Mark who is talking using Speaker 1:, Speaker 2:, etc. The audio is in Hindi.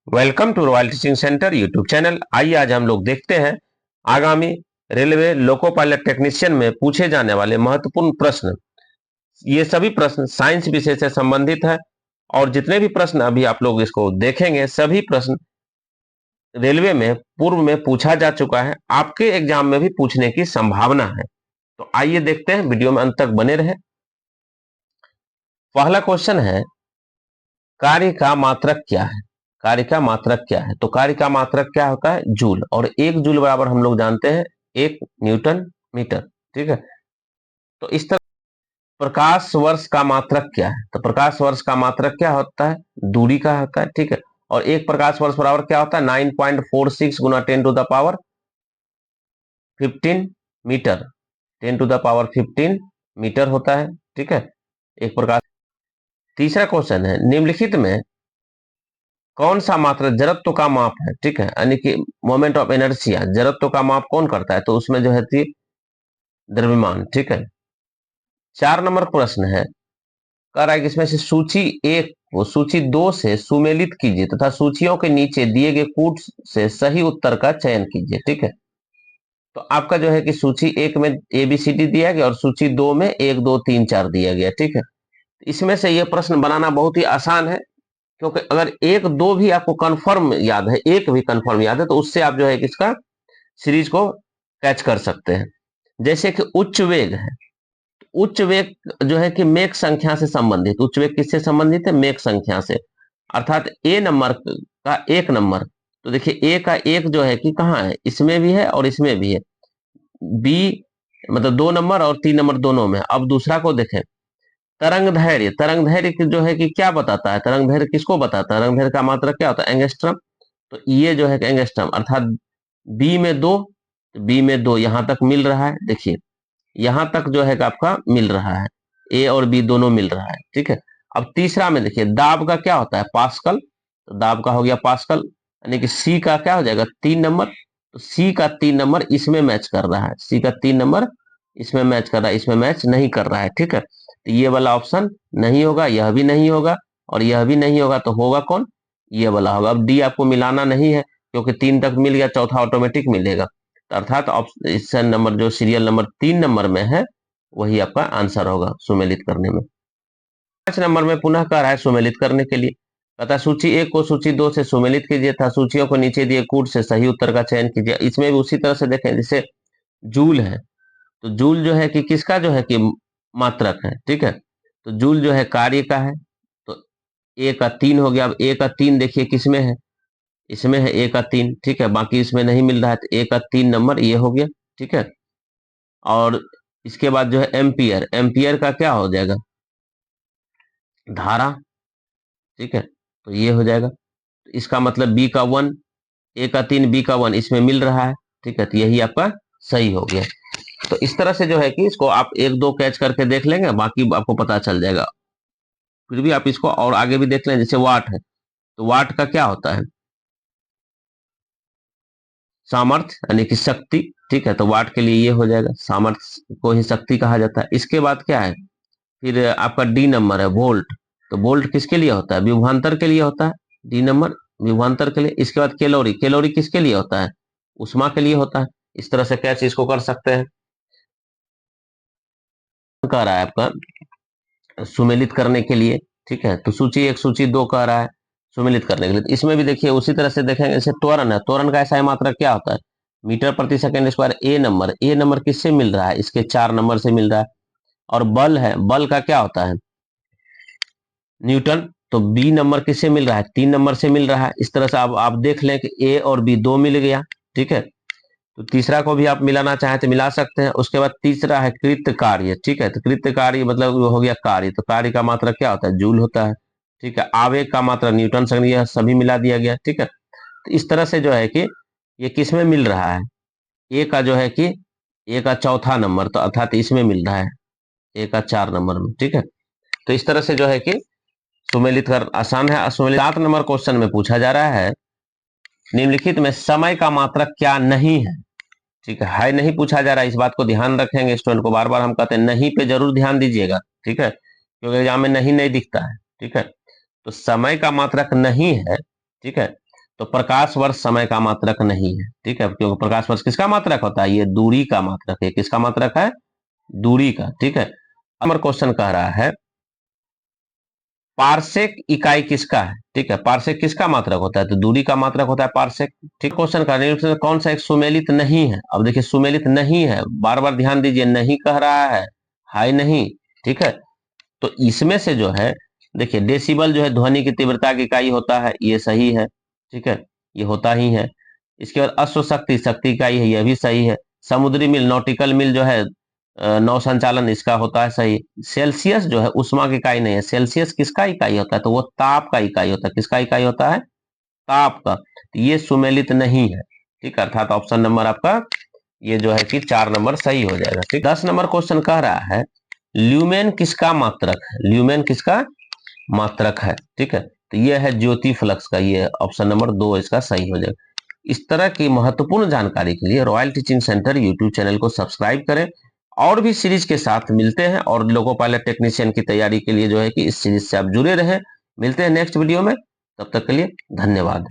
Speaker 1: Welcome to royal teaching centre YouTube channel. आइए आज हम लोग देखते हैं आगामी रेलवे लोको पायलट टेक्नीशियन में पूछे जाने वाले महत्वपूर्ण प्रश्न। ये सभी प्रश्न साइंस विषय से संबंधित है और जितने भी प्रश्न अभी आप लोग इसको देखेंगे सभी प्रश्न रेलवे में पूर्व में पूछा जा चुका है, आपके एग्जाम में भी पूछने की संभावना है। तो आइए देखते हैं, वीडियो में अंत तक बने रहे। पहला क्वेश्चन है, कार्य का मात्रक क्या है? कार्य का मात्रक क्या है? तो कार्य का मात्रक क्या होता है? जूल। और एक जूल बराबर हम लोग जानते हैं 1 न्यूटन मीटर। ठीक है, तो इस तरह प्रकाश वर्ष का मात्रक क्या है? तो प्रकाश वर्ष का मात्रक क्या होता है? दूरी का होता है। ठीक है, और एक प्रकाश वर्ष बराबर क्या होता है? 9.46 गुना 10⁻15 मीटर। 10⁻15 मीटर होता है। ठीक है, एक प्रकाश। तीसरा क्वेश्चन है, निम्नलिखित में कौन सा मात्रक जड़त्व का माप है? ठीक है, यानी कि मोमेंट ऑफ इनर्शिया, जड़त्व का माप कौन करता है? तो उसमें जो है द्रव्यमान। ठीक है, 4 नंबर प्रश्न है, कह रहा है कि इसमें से सूची 1 को सूची 2 से सुमेलित कीजिए तथा सूचियों के नीचे दिए गए कूट से सही उत्तर का चयन कीजिए। ठीक है, तो आपका जो है कि सूची 1 में ABCD दिया गया और सूची 2 में 1 2 3 4 दिया गया। ठीक है, इसमें से यह प्रश्न बनाना बहुत ही आसान है, क्योंकि अगर 1 2 भी आपको कंफर्म याद है, 1 भी कंफर्म याद है, तो उससे आप जो है कि इसका सीरीज को कैच कर सकते हैं। जैसे कि उच्च वेग है, उच्च वेग जो है कि मेक संख्या से संबंधित। उच्च वेग किससे संबंधित है? मेक संख्या से। अर्थात ए नंबर का 1 नंबर, तो देखिए ए का 1 जो है कि कहाँ है? इसमें भी है और इसमें भी है। बी मतलब 2 नंबर और 3 नंबर दोनों में। अब दूसरा को देखें, तरंग धैर्य। तरंग धैर्य जो है कि क्या बताता है? तरंग धैर्य किसको बताता है? तरंग धैर्य का मात्रा क्या होता है? एंगस्ट्रम। तो ये जो है एंगस्ट्रम, अर्थात बी में 2, बी में 2 यहां तक मिल रहा है। देखिए यहां तक जो है कि आपका मिल रहा है, ए और बी दोनों मिल रहा है। ठीक है, अब तीसरा में देखिए दाब का क्या होता है? पास्कल। तो दाब का हो गया पास्कल, यानी कि सी का क्या हो जाएगा? 3 नंबर। तो सी का 3 नंबर इसमें मैच कर रहा है। सी का 3 नंबर इसमें मैच कर रहा है, इसमें मैच नहीं कर रहा है। ठीक है, तो ये वाला ऑप्शन नहीं होगा, यह भी नहीं होगा और यह भी नहीं होगा, तो होगा कौन? ये वाला होगा। अब डी आपको मिलाना नहीं है, क्योंकि 3 तक मिल गया, चौथा ऑटोमेटिक मिलेगा। तो अर्थात ऑप्शन नंबर जो सीरियल नंबर 3 नंबर में है वही आपका आंसर होगा सुमेलित करने में। 5 नंबर में पुनः कह रहा है सुमेलित करने के लिए, कहता है सूची 1 को सूची 2 से सुमेलित कीजिए था सूचियों को नीचे दिए कूट से सही उत्तर का चयन कीजिए। इसमें भी उसी तरह से देखें, जैसे जूल है, तो जूल जो है कि किसका जो है कि मात्रक है। ठीक है, तो जूल जो है कार्य का है। तो ए का 3 हो गया। अब ए का 3 देखिए किसमें है? इसमें है ए का 3। ठीक है, बाकी इसमें नहीं मिल रहा है, तो ए का 3 नंबर ये हो गया। ठीक है, और इसके बाद जो है एम्पियर। एम्पियर का क्या हो जाएगा? धारा। ठीक है, तो ये हो जाएगा। तो इसका मतलब बी का 1, ए का 3, बी का 1 इसमें मिल रहा है। ठीक है, तो यही आपका सही हो गया। तो इस तरह से जो है कि इसको आप 1 2 कैच करके देख लेंगे, बाकी आपको पता चल जाएगा। फिर भी आप इसको और आगे भी देख लें, जैसे वाट है, तो वाट का क्या होता है? सामर्थ्य, यानी कि शक्ति। ठीक है, तो वाट के लिए ये हो जाएगा, सामर्थ्य को ही शक्ति कहा जाता है। इसके बाद क्या है? फिर आपका डी नंबर है वोल्ट। तो वोल्ट किसके लिए होता है? विभवांतर के लिए होता है। डी नंबर विभवांतर के लिए। इसके बाद कैलोरी। कैलोरी किसके लिए होता है? उष्मा के लिए होता है। इस तरह से कैसे इसको कर सकते हैं। कह रहा है आपका सुमेलित करने के लिए। ठीक है, तो सूची 1 सूची 2 कह रहा है सुमेलित करने के लिए। तो इसमें भी देखिए उसी तरह से देखेंगे, जैसे त्वरण है, त्वरण का ऐसा मात्रा क्या होता है? मीटर प्रति सेकंड स्क्वायर। ए नंबर, ए नंबर किससे मिल रहा है? इसके 4 नंबर से मिल रहा है। और बल है, बल का क्या होता है? न्यूटन। तो बी नंबर किससे मिल रहा है? 3 नंबर से मिल रहा है। इस तरह से आप देख लें कि ए और बी 2 मिल गया। ठीक है, तो तीसरा को भी आप मिलाना चाहें तो मिला सकते हैं। उसके बाद तीसरा है कृत कार्य। ठीक है, तो कृत कार्य मतलब वो हो गया कार्य। तो कार्य का मात्रा क्या होता है? जूल होता है। ठीक है, आवेग का मात्रा न्यूटन से, यह सभी मिला दिया गया। ठीक है, तो इस तरह से जो है कि ये किस में मिल रहा है? ए का जो है कि ए का चौथा नंबर, तो अर्थात इसमें मिल रहा है ए का 4 नंबर में। ठीक है, तो इस तरह से जो है कि सुमेलित कर आसान है। सुमेलित 7 नंबर क्वेश्चन में पूछा जा रहा है, निम्नलिखित में समय का मात्रक क्या नहीं है? ठीक है, नहीं पूछा जा रहा है, इस बात को ध्यान रखेंगे स्टूडेंट को। बार बार हम कहते हैं नहीं पे जरूर ध्यान दीजिएगा। ठीक है, क्योंकि एग्जाम में नहीं नहीं दिखता है। ठीक है, तो समय का मात्रक नहीं है। ठीक है, तो प्रकाश वर्ष समय का मात्रक नहीं है, ठीक है, क्योंकि प्रकाश वर्ष किसका मात्रक होता है, ये दूरी का मात्रक है। किसका मात्रक है, दूरी का, ठीक है। नंबर क्वेश्चन कह रहा है पारसेक इकाई किसका है, ठीक है, पारसेक किसका मात्रक होता है, तो दूरी का मात्रक होता है पारसेक, ठीक। क्वेश्चन का निम्नलिखित कौन सा एक सुमेलित नहीं है, अब देखिए सुमेलित नहीं है, बार बार ध्यान दीजिए, नहीं कह रहा है, हाई नहीं, ठीक है। तो इसमें से जो है देखिए डेसिबल जो है ध्वनि की तीव्रता की इकाई होता है, ये सही है, ठीक है, ये होता ही है। इसके बाद अश्व शक्ति शक्ति इकाई है, यह भी सही है। समुद्री मील नॉटिकल मील जो है नौ संचालन, इसका होता है सही। सेल्सियस जो है उष्मा की इकाई नहीं है, सेल्सियस किसका इकाई होता है, तो वो ताप का इकाई होता है। किसका इकाई होता है, ताप का। तो ये सुमेलित नहीं है, ठीक, अर्थात ऑप्शन नंबर आपका ये जो है कि 4 नंबर सही हो जाएगा, ठीक। 10 नंबर क्वेश्चन कह रहा है ल्यूमेन किसका मात्रक है, ल्यूमेन किसका मात्रक है, ठीक है, तो ये है ज्योति फ्लक्स का, ये ऑप्शन नंबर 2 इसका सही हो जाएगा। इस तरह की महत्वपूर्ण जानकारी के लिए royal teaching centre YouTube channel को सब्सक्राइब करें। और भी सीरीज के साथ मिलते हैं, और लोको पायलट टेक्नीशियन की तैयारी के लिए जो है कि इस सीरीज से आप जुड़े रहें। मिलते हैं नेक्स्ट वीडियो में, तब तक के लिए धन्यवाद।